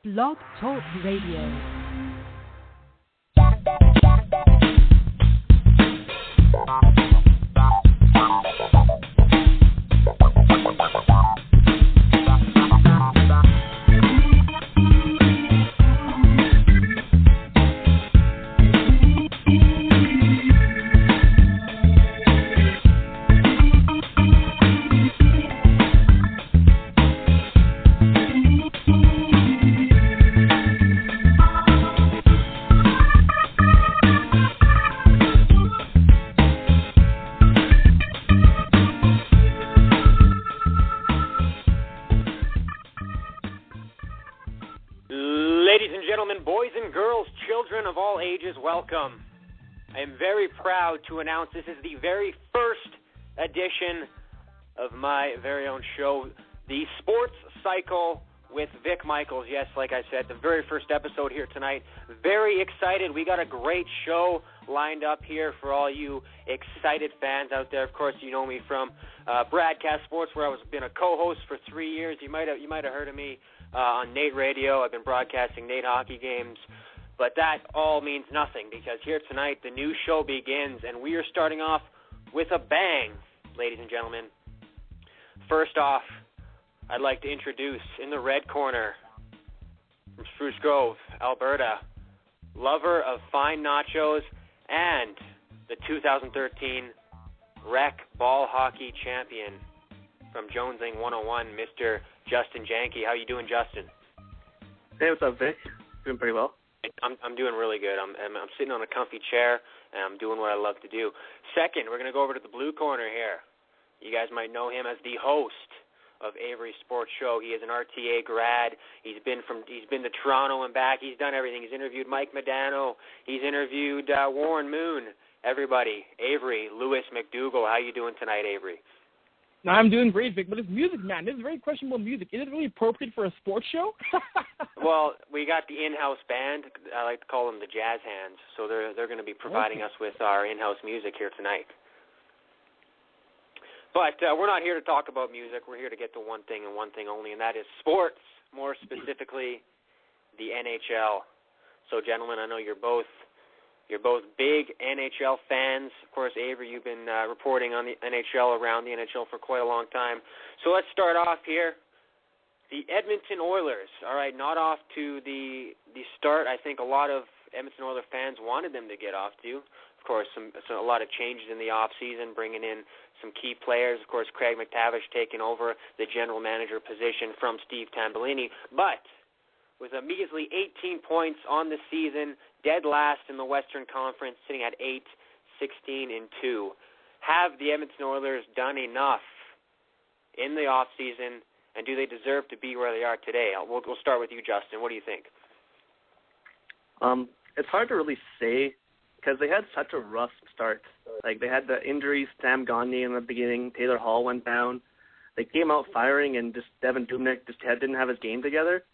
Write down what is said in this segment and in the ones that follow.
Blog Talk Radio. Welcome. I am very proud to announce this is the very first edition of my very own show, The Sports Cycle with Vic Michaels. Yes, like I said, the very first episode here tonight. Very excited. We got a great show lined up here for all you excited fans out there. Of course, you know me from Broadcast Sports, where I've been a co-host for 3 years. You might have heard of me on Nate Radio. I've been broadcasting Nate hockey games. But that all means nothing, because here tonight the new show begins, and we are starting off with a bang, ladies and gentlemen. First off, I'd like to introduce, in the red corner, from Spruce Grove, Alberta, lover of fine nachos and the 2013 Rec Ball Hockey Champion from Jonesing 101, Mr. Justin Janke. How you doing, Justin? Hey, what's up, Vic? Doing pretty well. I'm doing really good. I'm sitting on a comfy chair, and I'm doing what I love to do. Second, we're going to go over to the blue corner here. You guys might know him as the host of Avery Sports Show. He is an RTA grad. He's been to Toronto and back. He's done everything. He's interviewed Mike Modano. He's interviewed Warren Moon. Everybody, Avery Lewis McDougall. How you doing tonight, Avery? No, I'm doing great, Vic, but it's music, man. This is very questionable music. Is it really appropriate for a sports show? Well, we got the in-house band. I like to call them the Jazz Hands. So they're going to be providing us with our in-house music here tonight. But we're not here to talk about music. We're here to get to one thing and one thing only, and that is sports, more specifically the NHL. So, gentlemen, I know you're both big NHL fans. Of course, Avery, you've been reporting on the NHL, around the NHL for quite a long time. So let's start off here. The Edmonton Oilers, all right, not off to the start I think a lot of Edmonton Oilers fans wanted them to get off to. Of course, a lot of changes in the offseason, bringing in some key players. Of course, Craig McTavish taking over the general manager position from Steve Tambellini. But with a measly 18 points on the season, dead last in the Western Conference, sitting at 8-16-2. Have the Edmonton Oilers done enough in the offseason, and do they deserve to be where they are today? We'll start with you, Justin. What do you think? It's hard to really say, because they had such a rough start. Like, they had the injuries, Sam Gagner in the beginning, Taylor Hall went down. They came out firing, and just Devin Dubnyk didn't have his game together.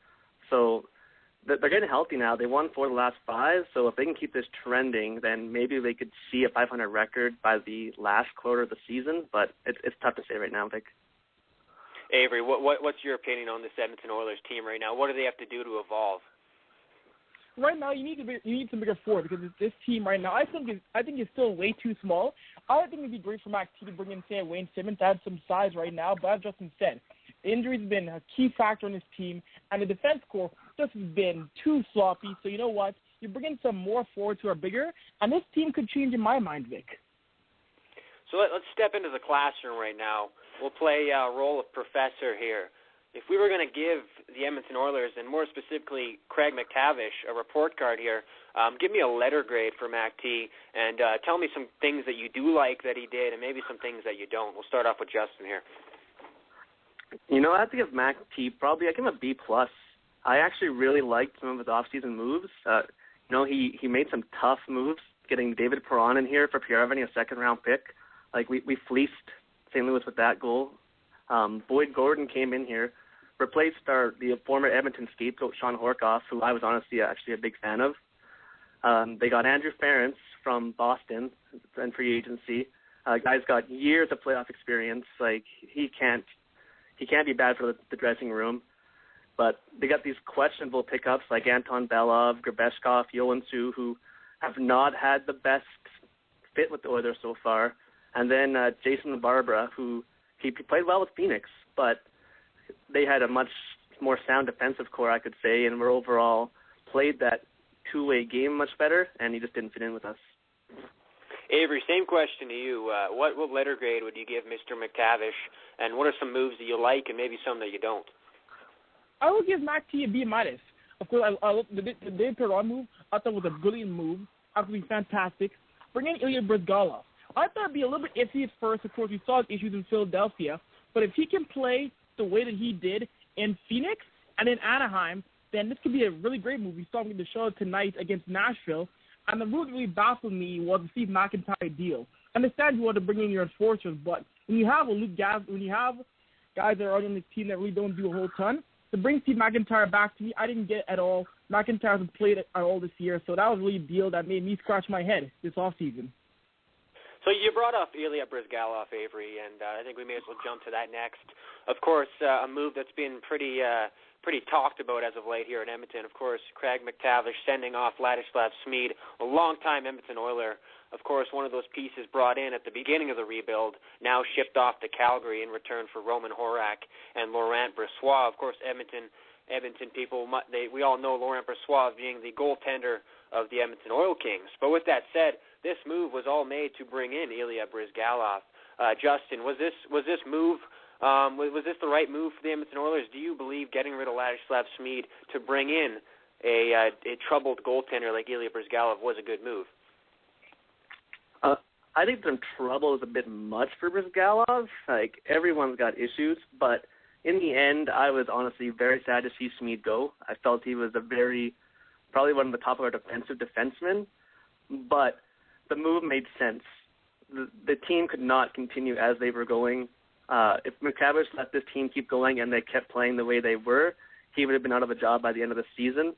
So they're getting healthy now. They won 4 of the last 5, so if they can keep this trending, then maybe they could see a 500 record by the last quarter of the season, but it's tough to say right now, Vic. Avery, what's your opinion on this Edmonton Oilers team right now? What do they have to do to evolve? Right now, you need some bigger forward, because this team right now, I think it's still way too small. I think it'd be great for Mac T to bring in, say, Wayne Simmons to add some size right now, but as Justin said, injuries have been a key factor in this team, and the defense core just has been too sloppy. So you know what? You bring in some more forwards who are bigger, and this team could change in my mind, Vic. So let's step into the classroom right now. We'll play a role of professor here. If we were going to give the Edmonton Oilers, and more specifically Craig McTavish, a report card here, give me a letter grade for Mac T, and tell me some things that you do like that he did, and maybe some things that you don't. We'll start off with Justin here. You know, I have to give Mac T I give him a B+. I actually really liked some of his off-season moves. He made some tough moves, getting David Perron in here for Pierre Evany, a second-round pick. Like, we fleeced St. Louis with that goal. Boyd Gordon came in here, replaced the former Edmonton scapegoat, Sean Horkoff, who I was honestly actually a big fan of. They got Andrew Ference from Boston and free agency. Guy's got years of playoff experience. Like, he can't be bad for the dressing room. But they got these questionable pickups like Anton Belov, Grabeshkov, Yoansu, who have not had the best fit with the Oilers so far. And then Jason Barbara, who he played well with Phoenix, but they had a much more sound defensive core, I could say, and were overall played that two-way game much better, and he just didn't fit in with us. Avery, same question to you. What letter grade would you give Mr. McTavish, and what are some moves that you like and maybe some that you don't? I would give Mac T a B-. Of course, the David Perron move, I thought was a brilliant move. Absolutely fantastic. Bring in Ilya Bryzgalov. I thought it'd be a little bit iffy at first. Of course, we saw his issues in Philadelphia. But if he can play the way that he did in Phoenix and in Anaheim, then this could be a really great move. We saw him in the show tonight against Nashville. And the move that really baffled me was the Steve McIntyre deal. I understand you want to bring in your enforcers, but when you have when you have guys that are on the team that really don't do a whole ton, to bring Steve McIntyre back to me, I didn't get at all. McIntyre hasn't played at all this year, so that was really a deal that made me scratch my head this offseason. So you brought up Ilya Bryzgalov, Avery, and I think we may as well jump to that next. Of course, a move that's been pretty talked about as of late here in Edmonton. Of course, Craig McTavish sending off Ladislav Smid, a longtime Edmonton Oiler. Of course, one of those pieces brought in at the beginning of the rebuild, now shipped off to Calgary in return for Roman Horak and Laurent Brossoit. Of course, Edmonton people, we all know Laurent Brossoit being the goaltender of the Edmonton Oil Kings. But with that said, this move was all made to bring in Ilya Bryzgalov. Justin, was this move? Was this the right move for the Edmonton Oilers? Do you believe getting rid of Ladislav Smid to bring in a troubled goaltender like Ilya Bryzgalov was a good move? I think some trouble is a bit much for Bryzgalov. Like, everyone's got issues, but in the end, I was honestly very sad to see Smid go. I felt he was probably one of the top of our defensive defensemen, but the move made sense. The team could not continue as they were going. If McTavish let this team keep going and they kept playing the way they were, he would have been out of a job by the end of the season.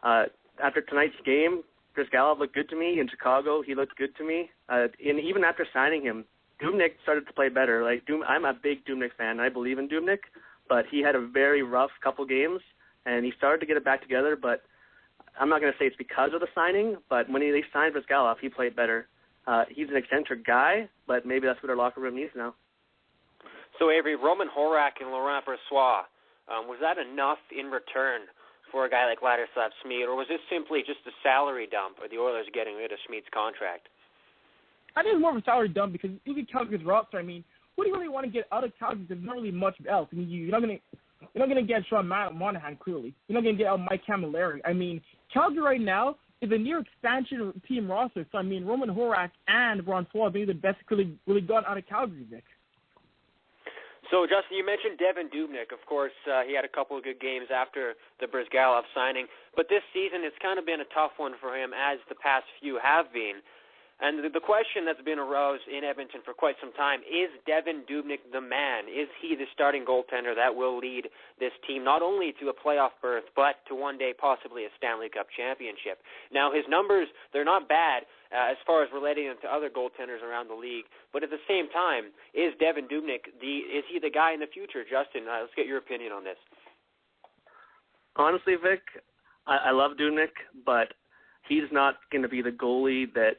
After tonight's game, Bryzgalov looked good to me. In Chicago, he looked good to me. And even after signing him, Dubnyk started to play better. I'm a big Dubnyk fan. I believe in Dubnyk, but he had a very rough couple games, and he started to get it back together. But I'm not going to say it's because of the signing, but when they signed Bryzgalov, he played better. He's an eccentric guy, but maybe that's what our locker room needs now. So, Avery, Roman Horak and Laurent Brossoit, was that enough in return for a guy like Ladislav Smid, or was this simply just a salary dump, or the Oilers getting rid of Smid's contract? I think it's more of a salary dump because look at Calgary's roster. I mean, what do you really want to get out of Calgary? There's not really much else. I mean, you're not going to get Sean Monahan, clearly. You're not going to get out Mike Camilleri. I mean, Calgary right now is a near expansion team roster. So, I mean, Roman Horak and Brossoit are maybe the best really gone out of Calgary, Vic. So, Justin, you mentioned Devan Dubnyk. Of course, he had a couple of good games after the Bryzgalov signing. But this season, it's kind of been a tough one for him, as the past few have been. And the question that's been aroused in Edmonton for quite some time, is Devan Dubnyk the man? Is he the starting goaltender that will lead this team not only to a playoff berth, but to one day possibly a Stanley Cup championship? Now, his numbers, they're not bad as far as relating them to other goaltenders around the league. But at the same time, is Devan Dubnyk is he the guy in the future? Justin, let's get your opinion on this. Honestly, Vic, I love Dubnyk, but he's not going to be the goalie that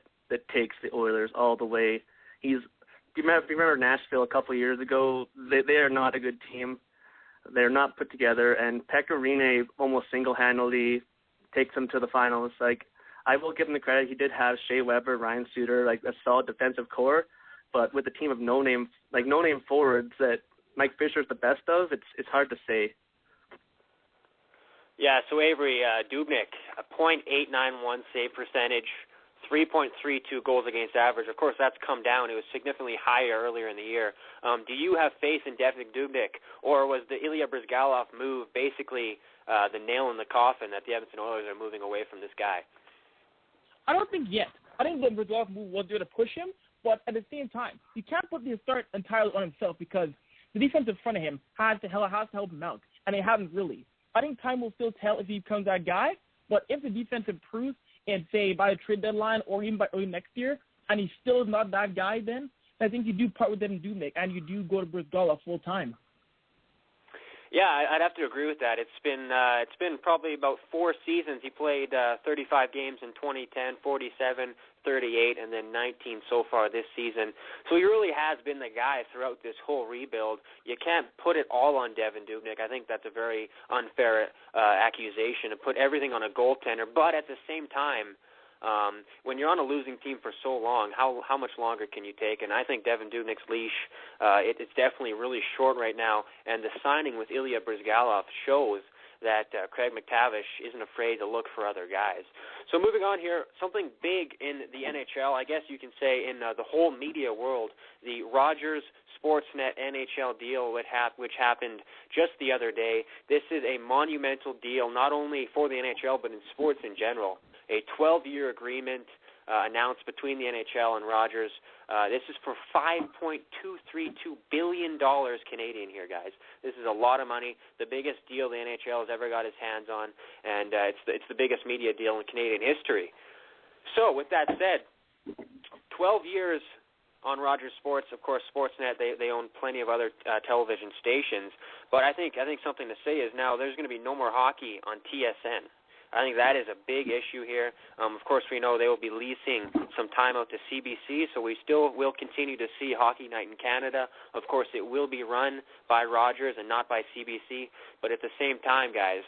takes the Oilers all the way. You remember Nashville a couple of years ago? They are not a good team. They're not put together, and Pekka Rinne almost single-handedly takes them to the finals. I will give him the credit. He did have Shea Weber, Ryan Suter, a solid defensive core, but with a team of no-name forwards that Mike Fisher's the best of, it's hard to say. Yeah, so Avery, Dubnyk, a .891 save percentage, 3.32 goals against average. Of course, that's come down. It was significantly higher earlier in the year. Do you have faith in Devan Dubnyk, or was the Ilya Bryzgalov move basically the nail in the coffin that the Edmonton Oilers are moving away from this guy? I don't think yet. I think the Bryzgalov move was there to push him, but at the same time, you can't put the start entirely on himself because the defense in front of him has to help him out, and they haven't really. I think time will still tell if he becomes that guy, but if the defense improves, and say by the trade deadline or even by early next year, and he's still not that guy, then I think you do part with Devan Dubnyk and you do go to Bryzgalov full time. Yeah, I'd have to agree with that. It's been probably about 4 seasons. He played 35 games in 2010, 47, 38, and then 19 so far this season. So he really has been the guy throughout this whole rebuild. You can't put it all on Devan Dubnyk. I think that's a very unfair accusation to put everything on a goaltender. But at the same time, when you're on a losing team for so long, how much longer can you take? And I think Devan Dubnyk's leash, it's definitely really short right now. And the signing with Ilya Bryzgalov shows that Craig MacTavish isn't afraid to look for other guys. So moving on here, something big in the NHL, I guess you can say in the whole media world, the Rogers Sportsnet NHL deal which happened just the other day. This is a monumental deal, not only for the NHL but in sports in general. A 12-year agreement announced between the NHL and Rogers. This is for $5.232 billion Canadian here, guys. This is a lot of money, the biggest deal the NHL has ever got its hands on, and it's the biggest media deal in Canadian history. So with that said, 12 years on Rogers Sports. Of course, Sportsnet, they own plenty of other television stations, but I think something to say is now there's going to be no more hockey on TSN. I think that is a big issue here. Of course, we know they will be leasing some time out to CBC, so we still will continue to see Hockey Night in Canada. Of course, it will be run by Rogers and not by CBC. But at the same time, guys,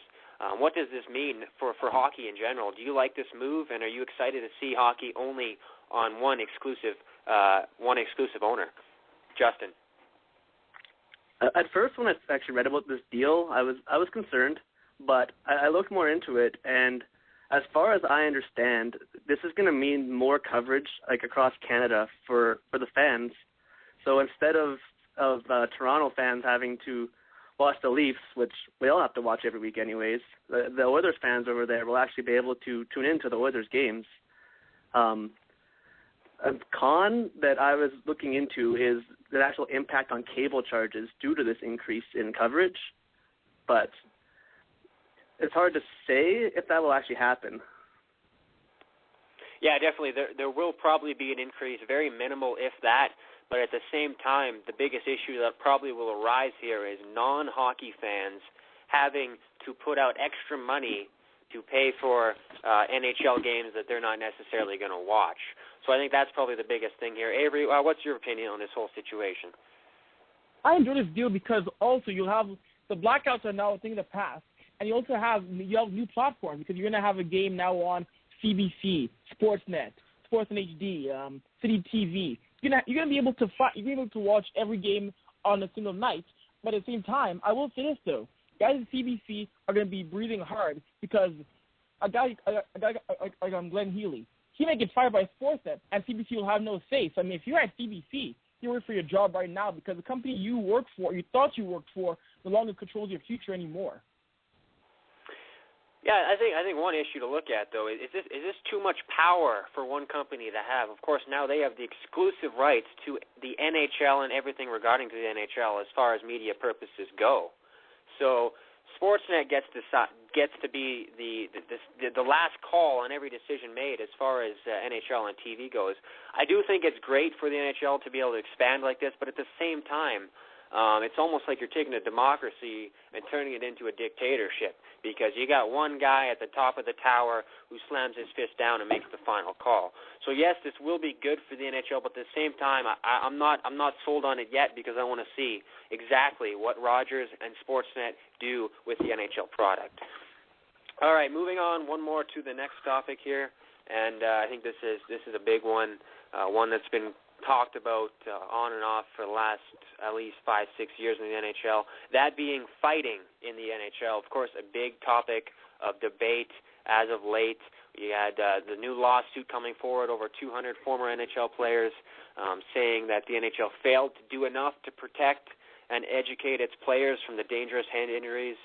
what does this mean for hockey in general? Do you like this move, and are you excited to see hockey only on one exclusive owner? Justin. At first, when I actually read about this deal, I was concerned. But I looked more into it, and as far as I understand, this is going to mean more coverage, like across Canada, for the fans. So instead of Toronto fans having to watch the Leafs, which we all have to watch every week anyways, the Oilers fans over there will actually be able to tune into the Oilers games. A con that I was looking into is the actual impact on cable charges due to this increase in coverage, but it's hard to say if that will actually happen. Yeah, definitely. There will probably be an increase, very minimal if that, but at the same time, the biggest issue that probably will arise here is non-hockey fans having to put out extra money to pay for NHL games that they're not necessarily going to watch. So I think that's probably the biggest thing here. Avery, what's your opinion on this whole situation? I enjoy this deal because also you'll have the blackouts are now a thing of the past. And you also have new platforms because you're going to have a game now on CBC, Sportsnet, Sportsnet HD, City TV. You're going to be able to watch every game on a single night. But at the same time, I will say this though, guys at CBC are going to be breathing hard because a guy like Glenn Healy, he may get fired by Sportsnet, and CBC will have no say. So I mean, if you're at CBC, you're working for your job right now because the company you work for, you thought you worked for, no longer controls your future anymore. Yeah, I think one issue to look at, though, is this too much power for one company to have? Of course, now they have the exclusive rights to the NHL and everything regarding to the NHL as far as media purposes go. So Sportsnet gets to be the last call on every decision made as far as NHL and TV goes. I do think it's great for the NHL to be able to expand like this, but at the same time, it's almost like you're taking a democracy and turning it into a dictatorship because you got one guy at the top of the tower who slams his fist down and makes the final call. So yes, this will be good for the NHL, but at the same time, I'm not sold on it yet because I want to see exactly what Rogers and Sportsnet do with the NHL product. All right, moving on. One more to the next topic here, and I think this is a big one, one that's been talked about on and off for the last at least 5-6 years in the NHL, that being fighting in the NHL. Of course, a big topic of debate as of late. You had the new lawsuit coming forward, over 200 former NHL players saying that the NHL failed to do enough to protect and educate its players from the dangerous hand injuries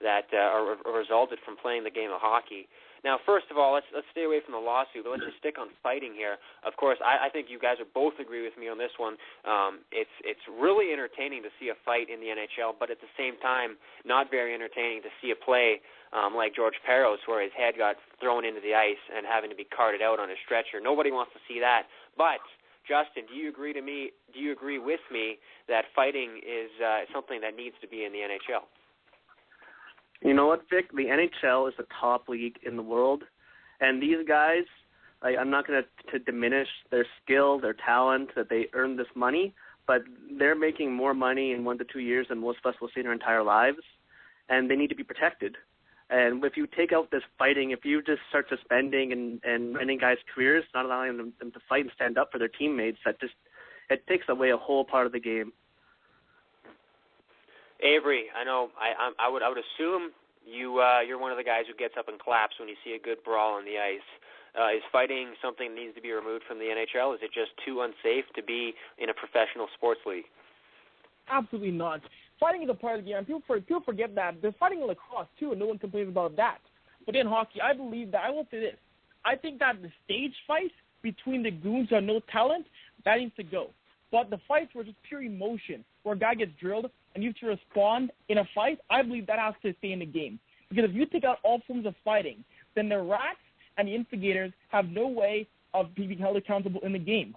that are resulted from playing the game of hockey. Now, first of all, let's stay away from the lawsuit, but let's just stick on fighting here. Of course, I think you guys would both agree with me on this one. It's really entertaining to see a fight in the NHL, but at the same time, not very entertaining to see a play like George Parros, where his head got thrown into the ice and having to be carted out on a stretcher. Nobody wants to see that. But Justin, do you agree with me that fighting is something that needs to be in the NHL? You know what, Vic? The NHL is the top league in the world, and these guys, I'm not going to diminish their skill, their talent, that they earn this money, but they're making more money in 1 to 2 years than most of us will see in our entire lives, and they need to be protected. And if you take out this fighting, if you just start suspending and ending guys' careers, not allowing them to fight and stand up for their teammates, it takes away a whole part of the game. Avery, I know I would assume you're one of the guys who gets up and claps when you see a good brawl on the ice. Is fighting something that needs to be removed from the NHL? Is it just too unsafe to be in a professional sports league? Absolutely not. Fighting is a part of the game. People forget that. There's fighting in lacrosse, too, and no one complains about that. But in hockey, I believe that. I will say this. I think that the stage fight between the goons who have no talent, that needs to go. But the fights were just pure emotion, where a guy gets drilled and you have to respond in a fight, I believe that has to stay in the game. Because if you take out all forms of fighting, then the rats and the instigators have no way of being held accountable in the game.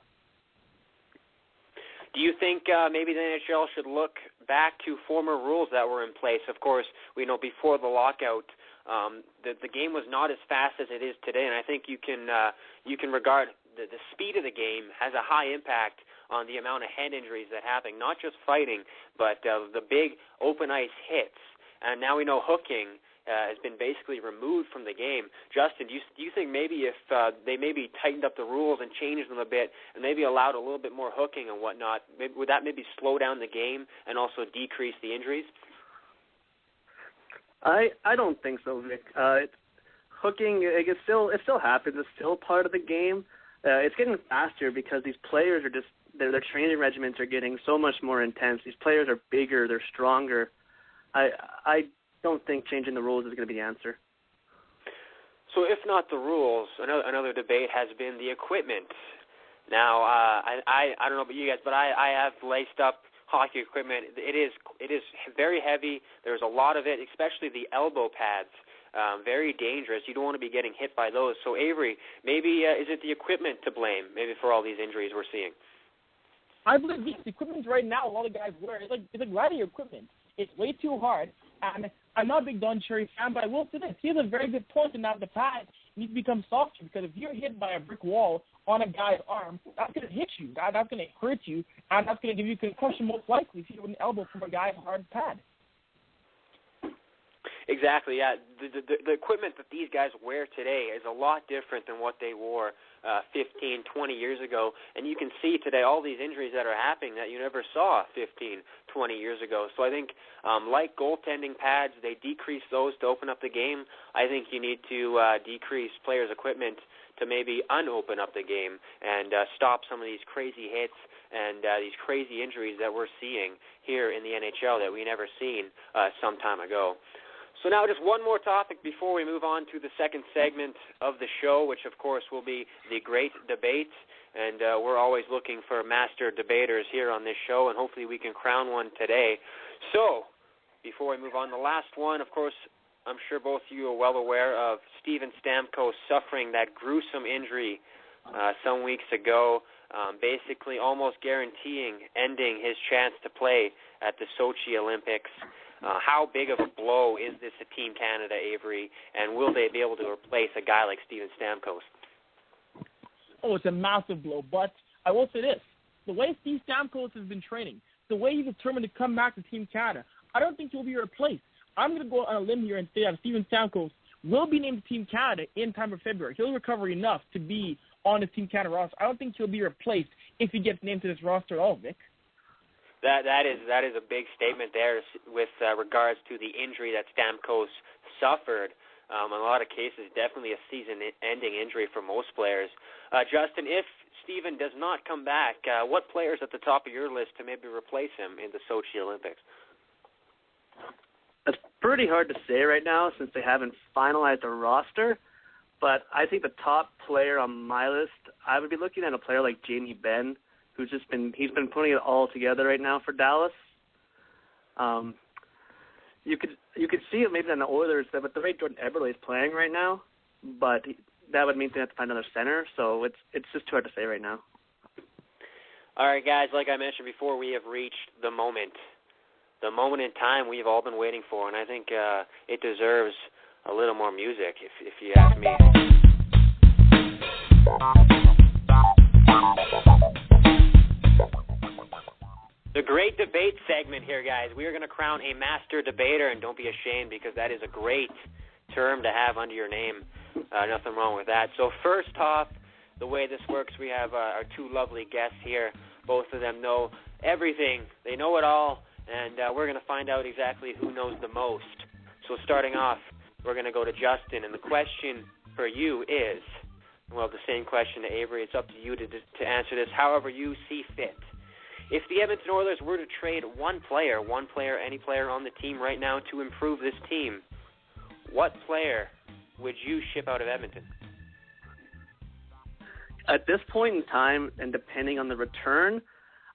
Do you think maybe the NHL should look back to former rules that were in place? Of course, we know before the lockout, the game was not as fast as it is today, and I think you can regard the speed of the game has a high impact on the amount of head injuries that happen, not just fighting, but the big open ice hits. And now we know hooking has been basically removed from the game. Justin, do you think maybe if they maybe tightened up the rules and changed them a bit and maybe allowed a little bit more hooking and whatnot, would that maybe slow down the game and also decrease the injuries? I don't think so, Vic. Hooking, it still happens. It's still part of the game. It's getting faster because these players are just their training regimens are getting so much more intense. These players are bigger, they're stronger. I don't think changing the rules is going to be the answer. So if not the rules, another debate has been the equipment. Now, I don't know about you guys, but I have laced up hockey equipment. It is very heavy. There's a lot of it, especially the elbow pads. Very dangerous. You don't want to be getting hit by those. So Avery, maybe is it the equipment to blame, maybe for all these injuries we're seeing? I believe the equipment right now, a lot of guys wear, it's like riding equipment. It's way too hard. And I'm not a big Don Cherry fan, but I will say this. He has a very good point in that the pad needs to become softer, because if you're hit by a brick wall on a guy's arm, that's going to hit you. That's going to hurt you, and that's going to give you concussion most likely if you have an elbow from a guy's hard pad. Exactly, yeah. The equipment that these guys wear today is a lot different than what they wore 15, 20 years ago. And you can see today all these injuries that are happening that you never saw 15, 20 years ago. So I think like goaltending pads, they decrease those to open up the game. I think you need to decrease players' equipment to maybe unopen up the game and stop some of these crazy hits and these crazy injuries that we're seeing here in the NHL that we never seen some time ago. So now just one more topic before we move on to the second segment of the show, which of course will be the great debate. And we're always looking for master debaters here on this show, and hopefully we can crown one today. So before we move on, the last one, of course, I'm sure both of you are well aware of Steven Stamkos suffering that gruesome injury some weeks ago, basically almost guaranteeing ending his chance to play at the Sochi Olympics. How big of a blow is this to Team Canada, Avery, and will they be able to replace a guy like Steven Stamkos? Oh, it's a massive blow, but I will say this. The way Steve Stamkos has been training, the way he's determined to come back to Team Canada, I don't think he'll be replaced. I'm going to go on a limb here and say that Steven Stamkos will be named to Team Canada in time for February. He'll recover enough to be on the Team Canada roster. I don't think he'll be replaced if he gets named to this roster at all, Vic. That is a big statement there with regards to the injury that Stamkos suffered. In a lot of cases, definitely a season-ending injury for most players. Justin, if Steven does not come back, what players at the top of your list to maybe replace him in the Sochi Olympics? It's pretty hard to say right now since they haven't finalized a roster, but I think the top player on my list, I would be looking at a player like Jamie Benn, who's he's been putting it all together right now for Dallas. You could see it maybe on the Oilers, but the way Jordan Eberle is playing right now, but that would mean they have to find another center, so it's just too hard to say right now. All right, guys, like I mentioned before, we have reached the moment. the moment in time we've all been waiting for, and I think it deserves a little more music, if you ask me. The great debate segment here, guys. We are going to crown a master debater, and don't be ashamed because that is a great term to have under your name. Nothing wrong with that. So first off, the way this works, we have our two lovely guests here. Both of them know everything. They know it all, and we're going to find out exactly who knows the most. So starting off, we're going to go to Justin, and the question for you is, well, the same question to Avery. It's up to you to answer this however you see fit. If the Edmonton Oilers were to trade one player, any player on the team right now to improve this team, what player would you ship out of Edmonton? At this point in time, and depending on the return,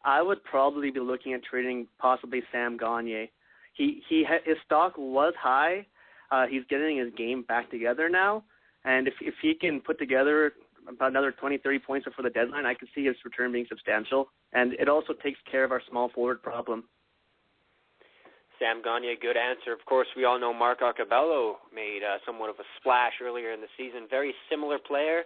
I would probably be looking at trading possibly Sam Gagner. His stock was high. He's getting his game back together now, and if he can put together about another 20, 30 points before the deadline, I could see his return being substantial. And it also takes care of our small forward problem. Sam Gagner, good answer. Of course, we all know Mark Arcabello made somewhat of a splash earlier in the season. Very similar player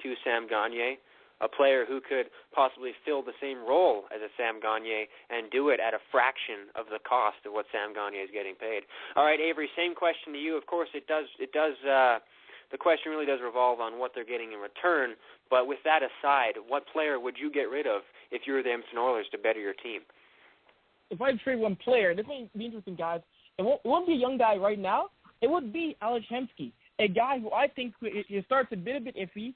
to Sam Gagner, a player who could possibly fill the same role as a Sam Gagner and do it at a fraction of the cost of what Sam Gagner is getting paid. All right, Avery, same question to you. Of course, it does. The question really does revolve on what they're getting in return. But with that aside, what player would you get rid of if you were the Edmonton Oilers to better your team? If I trade one player, this may be interesting, guys. It won't be a young guy right now. It would be Alex Hemsky, a guy who I think it starts a bit iffy.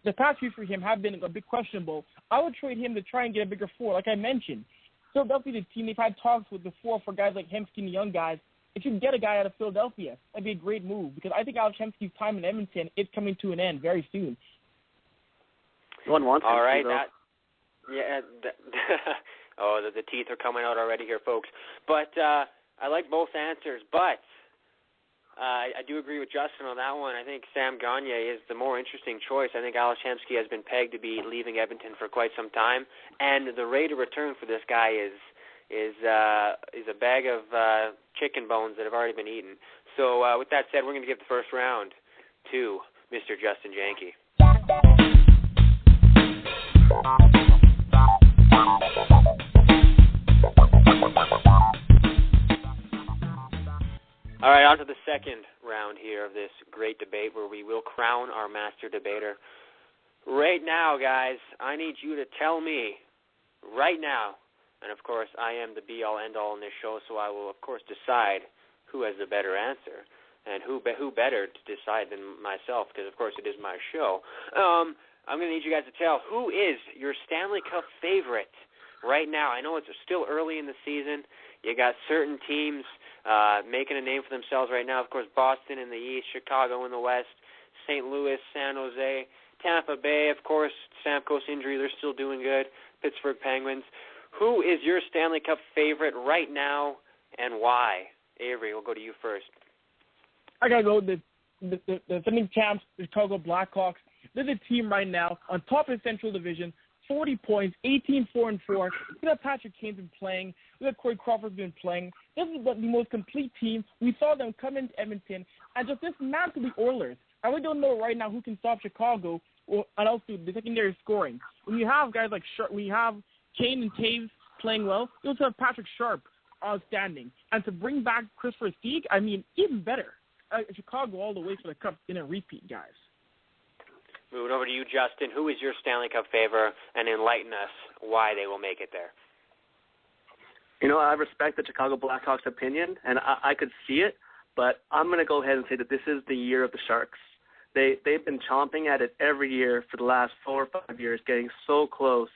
The past few for him have been a bit questionable. I would trade him to try and get a bigger forward, like I mentioned. Philadelphia, the team, they've had talks with the four for guys like Hemsky and the young guys. If you can get a guy out of Philadelphia, that'd be a great move because I think Alex Hemsky's time in Edmonton is coming to an end very soon. No one wants all right, the teeth are coming out already here, folks. But I like both answers, but I do agree with Justin on that one. I think Sam Gagner is the more interesting choice. I think Alex Hemsky has been pegged to be leaving Edmonton for quite some time, and the rate of return for this guy is a bag of chicken bones that have already been eaten. So with that said, we're going to give the first round to Mr. Justin Janke. All right, on to the second round here of this great debate where we will crown our master debater. Right now, guys, I need you to tell me right now, and of course I am the be-all, end-all in this show, so I will, of course, decide who has the better answer. And who better to decide than myself, because, of course, it is my show. I'm going to need you guys to tell who is your Stanley Cup favorite right now. I know it's still early in the season. You got certain teams making a name for themselves right now. Of course, Boston in the East, Chicago in the West, St. Louis, San Jose, Tampa Bay, of course, Stamkos injury, they're still doing good, Pittsburgh Penguins. Who is your Stanley Cup favorite right now and why? Avery, we'll go to you first. I got to go with the defending champs, the Chicago Blackhawks. They're the team right now on top of the Central Division, 40 points, 18-4-4. Look at Patrick Kane's been playing. Look at Corey Crawford's been playing. This is the most complete team. We saw them come into Edmonton and just dismantle the Oilers. I really don't know right now who can stop Chicago and also the secondary scoring. When you have guys like Sharp, when you have Kane and Taves playing well, you also have Patrick Sharp outstanding. And to bring back Christopher Stieg, I mean, even better. Chicago all the way for the Cup in a repeat, guys. Moving over to you, Justin. Who is your Stanley Cup favorite, and enlighten us why they will make it there? You know, I respect the Chicago Blackhawks' opinion, and I could see it, but I'm going to go ahead and say that this is the year of the Sharks. They've been chomping at it every year for the last 4 or 5 years, getting so close.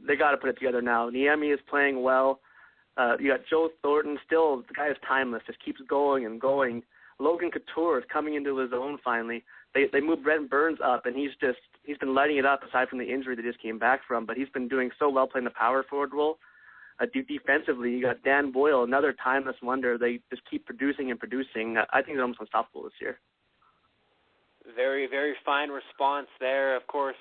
They got to put it together now. Niemi is playing well. You got Joe Thornton. Still, the guy is timeless. Just keeps going and going. Logan Couture is coming into his own finally. They moved Brent Burns up, and he's been lighting it up aside from the injury that he just came back from. But he's been doing so well playing the power forward role. Defensively, you got Dan Boyle, another timeless wonder. They just keep producing and producing. I think they're almost unstoppable this year. Very, very fine response there. Of course,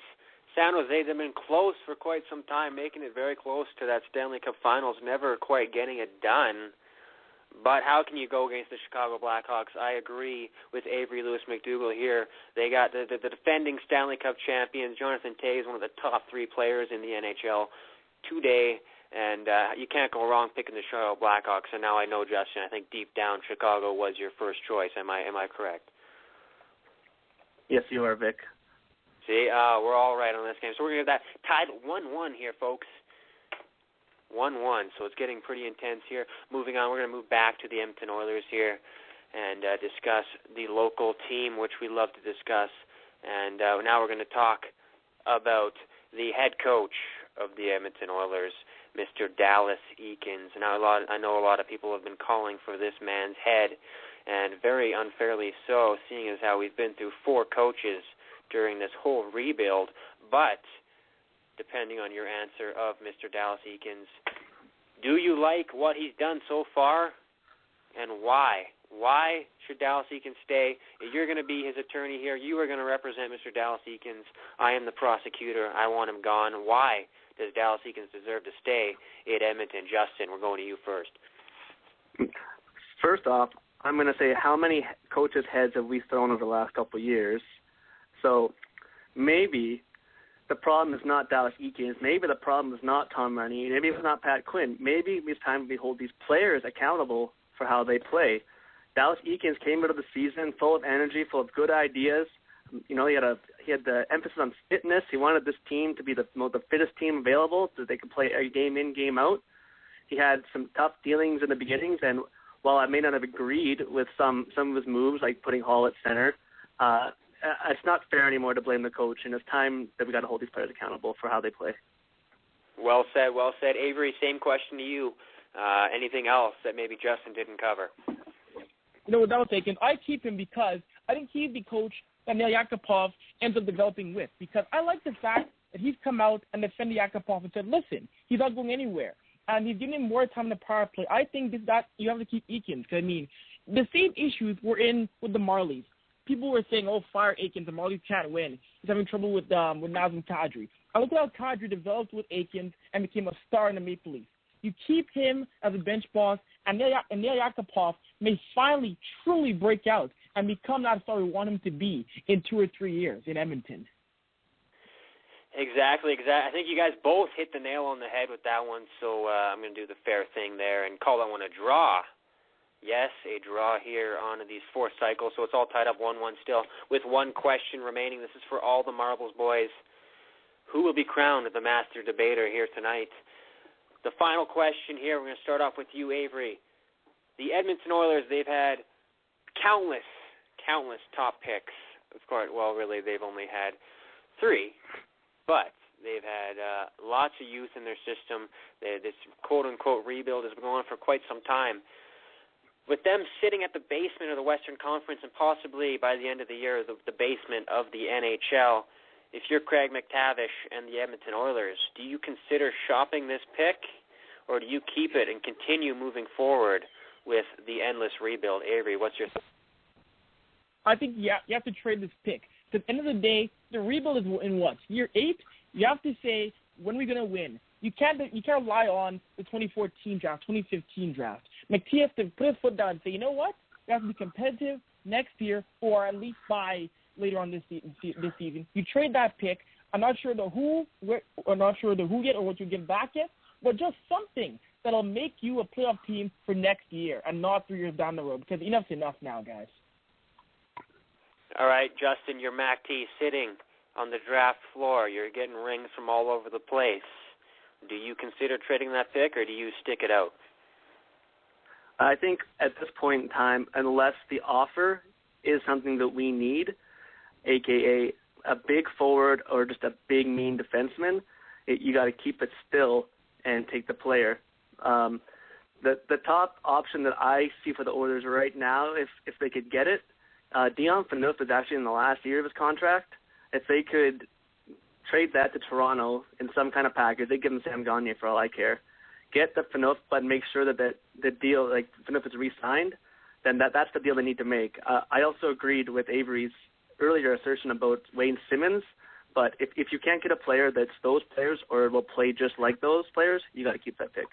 San Jose, they've been close for quite some time, making it very close to that Stanley Cup Finals, never quite getting it done. But how can you go against the Chicago Blackhawks? I agree with Avery Lewis-McDougall here. They got the defending Stanley Cup champions. Jonathan Toews, one of the top 3 players in the NHL today, and you can't go wrong picking the Chicago Blackhawks. And now I know, Justin, I think deep down Chicago was your first choice. Am I correct? Yes, you are, Vic. See, we're all right on this game. So we're going to get that tied 1-1 here, folks. 1-1, so it's getting pretty intense here. Moving on, we're going to move back to the Edmonton Oilers here and discuss the local team, which we love to discuss. And now we're going to talk about the head coach of the Edmonton Oilers, Mr. Dallas Eakins. Now, I know a lot of people have been calling for this man's head, and very unfairly so, seeing as how we've been through 4 coaches during this whole rebuild. But depending on your answer of Mr. Dallas Eakins, do you like what he's done so far, and why? Why should Dallas Eakins stay? You're going to be his attorney here. You are going to represent Mr. Dallas Eakins. I am the prosecutor. I want him gone. Why does Dallas Eakins deserve to stay at Edmonton? Justin, we're going to you first. First off, I'm going to say how many coaches' heads have we thrown over the last couple of years? So maybe the problem is not Dallas Eakins. Maybe the problem is not Tom Renney. Maybe it's not Pat Quinn. Maybe it's time we hold these players accountable for how they play. Dallas Eakins came into the season full of energy, full of good ideas. You know, he had the emphasis on fitness. He wanted this team to be the fittest team available so that they could play a game in, game out. He had some tough dealings in the beginnings, and while I may not have agreed with some of his moves, like putting Hall at center, it's not fair anymore to blame the coach, and it's time that we got to hold these players accountable for how they play. Well said, well said. Avery, same question to you. Anything else that maybe Justin didn't cover? You know, without taking, I keep him because I think he's the coach that Nail Yakupov ends up developing with, because I like the fact that he's come out and defended Yakupov and said, listen, he's not going anywhere, and he's giving him more time in the power play. I think that you have to keep Eakins, because, I mean, the same issues were in with the Marlies. People were saying, oh, fire Eakins, the Marlies can't win. He's having trouble with Nazem Kadri. I look at how Kadri developed with Eakins and became a star in the Maple Leafs. You keep him as a bench boss, and Nail Yakupov may finally truly break out and become that star we want him to be in 2 or 3 years in Edmonton. Exactly. I think you guys both hit the nail on the head with that one, so I'm going to do the fair thing there and call that one a draw. Yes, a draw here on these 4 cycles, so it's all tied up 1-1 still with 1 question remaining. This is for all the Marbles boys. Who will be crowned the master debater here tonight? The final question here, we're going to start off with you, Avery. The Edmonton Oilers, they've had countless top picks. Of course, well, really, they've only had 3, but they've had lots of youth in their system. This quote-unquote rebuild has been going on for quite some time. With them sitting at the basement of the Western Conference and possibly by the end of the year, the basement of the NHL, if you're Craig McTavish and the Edmonton Oilers, do you consider shopping this pick, or do you keep it and continue moving forward with the endless rebuild? Avery, what's your thought? I think you have to trade this pick. Because at the end of the day, the rebuild is in what? Year 8? You have to say, when are we going to win? You can't rely on the 2014 draft, 2015 draft. McTee has to put his foot down and say, you know what? We have to be competitive next year, or at least by later on this season. You trade that pick. I'm not sure the who yet or what you give back yet, but just something that'll make you a playoff team for next year and not 3 years down the road, because enough's enough now, guys. All right, Justin, you're McTee sitting on the draft floor. You're getting rings from all over the place. Do you consider trading that pick, or do you stick it out? I think at this point in time, unless the offer is something that we need, a.k.a. a big forward or just a big, mean defenseman, you got to keep it still and take the player. The top option that I see for the Oilers right now, if they could get it, Dion Phaneuf is actually in the last year of his contract. If they could trade that to Toronto in some kind of package, they give him Sam Gagner for all I care. Get the Phaneuf, but make sure that the deal, like Phaneuf is re-signed, then that's the deal they need to make. I also agreed with Avery's earlier assertion about Wayne Simmons, But if you can't get a player that's those players or will play just like those players, you got to keep that pick.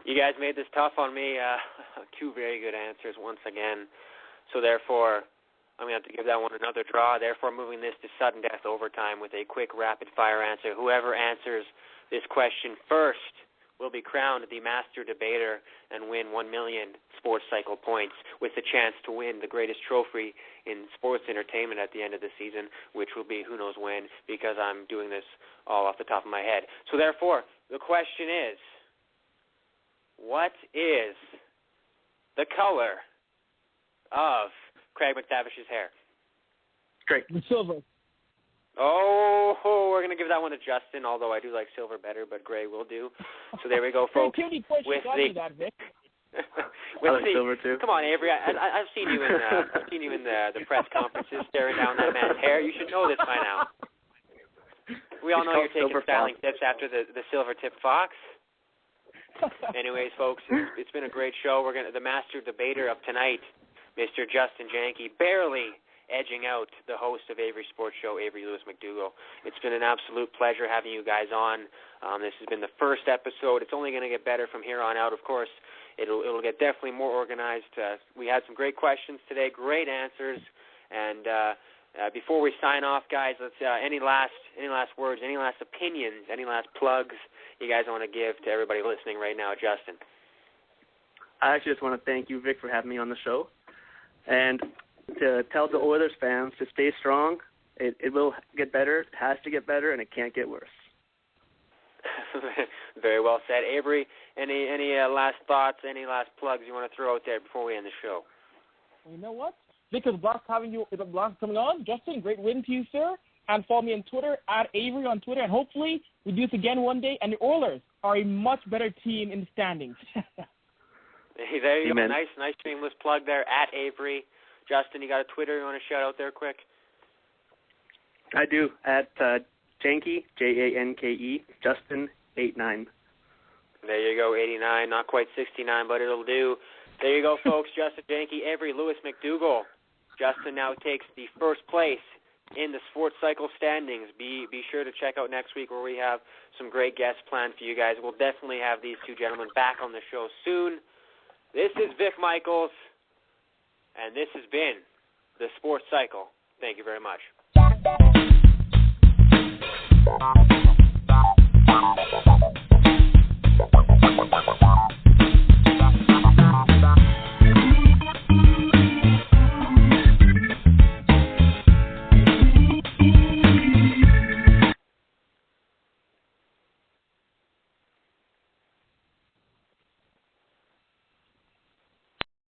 You guys made this tough on me. 2 very good answers once again. So therefore, I'm going to have to give that one another draw. Therefore, moving this to sudden death overtime with a quick rapid-fire answer. Whoever answers this question first will be crowned the master debater and win 1 million Sports Cycle points with the chance to win the greatest trophy in sports entertainment at the end of the season, which will be who knows when, because I'm doing this all off the top of my head. So therefore, the question is, what is the color of Craig MacTavish's hair? Great. Silver. Oh, we're going to give that one to Justin, although I do like silver better, but gray will do. So there we go, folks. With that, Vic. I like silver too. Come on, Avery. I've seen you in the press conferences staring down that man's hair. You should know this by now. We all know you're taking styling tips after the silver tip fox. Anyways, folks, it's been a great show. The master debater of tonight, Mr. Justin Janke, barely edging out the host of Avery Sports Show, Avery Lewis McDougall. It's been an absolute pleasure having you guys on. This has been the first episode. It's only going to get better from here on out, of course. It'll get definitely more organized. We had some great questions today, great answers, and before we sign off, guys, let's any last words, any last opinions, any last plugs you guys want to give to everybody listening right now? Justin. I actually just want to thank you, Vic, for having me on the show, and to tell the Oilers fans to stay strong. It will get better, it has to get better, and it can't get worse. Very well said. Avery, any last thoughts, any last plugs you want to throw out there before we end the show? You know what? Vic, it's a blast having you. It's a blast coming on. Justin, great win to you, sir. And follow me on Twitter, @Avery on Twitter. And hopefully we do this again one day. And the Oilers are a much better team in the standings. Hey, there you Amen. go. Nice shameless plug there, @Avery. Justin, you got a Twitter you want to shout out there quick? I do, @Janke, Janke, Justin89. There you go, 89, not quite 69, but it'll do. There you go, folks. Justin Janke, Avery Lewis McDougall. Justin now takes the first place in the Sports Cycle standings. Be sure to check out next week where we have some great guests planned for you guys. We'll definitely have these two gentlemen back on the show soon. This is Vic Michaels, and this has been the Sports Cycle. Thank you very much.